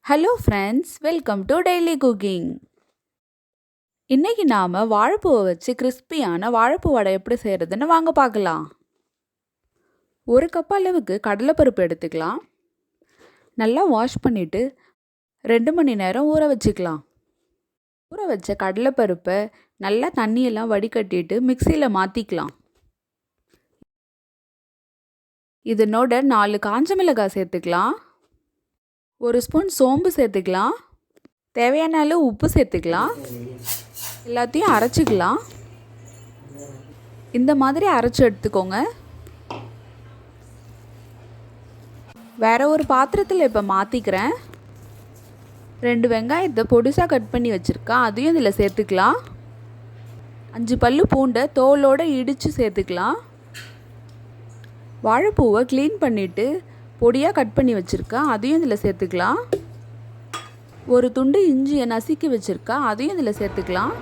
Hello friends, welcome to daily cooking. இன்றைக்கி நாம் வாழைப்பூவை வச்சு கிறிஸ்பியான வாழைப்பூ வடை எப்படி செய்கிறதுன்னு வாங்க பார்க்கலாம். ஒரு கப் அளவுக்கு கடலைப்பருப்பு எடுத்துக்கலாம். நல்லா வாஷ் பண்ணிவிட்டு 2 மணி நேரம் ஊற வச்சுக்கலாம். ஊற வச்ச கடலைப்பருப்பை நல்லா தண்ணியெல்லாம் வடிகட்டிட்டு மிக்சியில் மாற்றிக்கலாம். இதனோட 4 காஞ்ச மிளகாய் சேர்த்துக்கலாம். ஒரு ஸ்பூன் சோம்பு சேர்த்துக்கலாம். தேவையான அளவு உப்பு சேர்த்துக்கலாம். எல்லாத்தையும் அரைச்சிக்கலாம். இந்த மாதிரி அரைச்சி எடுத்துக்கோங்க. வேற ஒரு பாத்திரத்தில் இப்போ மாற்றிக்கிறேன். 2 வெங்காயத்தை பொடிசாக கட் பண்ணி வச்சுருக்கேன், அதையும் இதில் சேர்த்துக்கலாம். 5 பல்லு பூண்டை தோலோடு இடித்து சேர்த்துக்கலாம். வாழைப்பூவை க்ளீன் பண்ணிவிட்டு பொடியாக கட் பண்ணி வச்சுருக்கேன், அதையும் இதில் சேர்த்துக்கலாம். ஒரு துண்டு இஞ்சியை நசுக்கி வச்சுருக்கேன், அதையும் இதில் சேர்த்துக்கலாம்.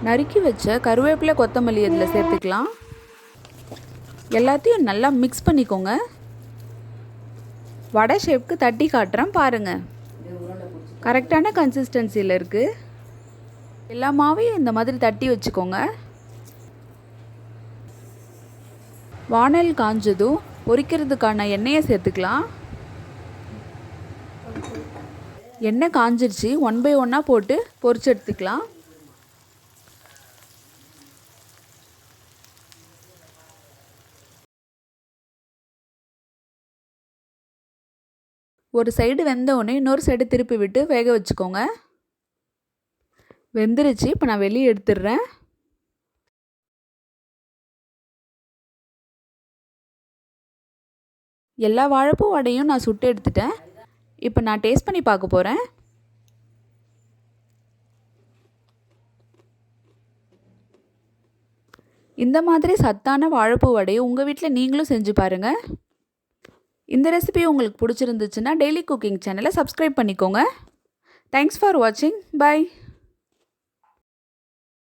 நறுக்கி வச்ச கருவேப்பிலை கொத்தமல்லி இதில் சேர்த்துக்கலாம். எல்லாத்தையும் நல்லா மிக்ஸ் பண்ணிக்கோங்க. வடை ஷேப்க்கு தட்டி காட்டுறேன் பாருங்கள். கரெக்டான கன்சிஸ்டன்சியில் இருக்குது. எல்லா மாவையும் இந்த மாதிரி தட்டி வச்சுக்கோங்க. வானல் காஞ்சதும் பொரிக்கிறதுக்கான எண்ணெயை சேர்த்துக்கலாம். எண்ணெய் காஞ்சிருச்சு. 1 by 1 போட்டு பொரிச்சு எடுத்துக்கலாம். ஒரு சைடு வெந்தவுடனே இன்னொரு சைடு திருப்பி விட்டு வேக வச்சுக்கோங்க. வெந்துருச்சு. இப்போ நான் வெளியே எடுத்துடுறேன். எல்லா வாழைப்பூ வடையும் நான் சுட்டு எடுத்துட்டேன். இப்போ நான் டேஸ்ட் பண்ணி பார்க்க போகிறேன். இந்த மாதிரி சத்தான வாழைப்பூ வடையை உங்கள் வீட்டில் நீங்களும் செஞ்சு பாருங்கள். இந்த ரெசிபி உங்களுக்கு பிடிச்சிருந்துச்சுன்னா டெய்லி குக்கிங் சேனலை சப்ஸ்கிரைப் பண்ணிக்கோங்க. தேங்க்ஸ் ஃபார் வாட்சிங். பை.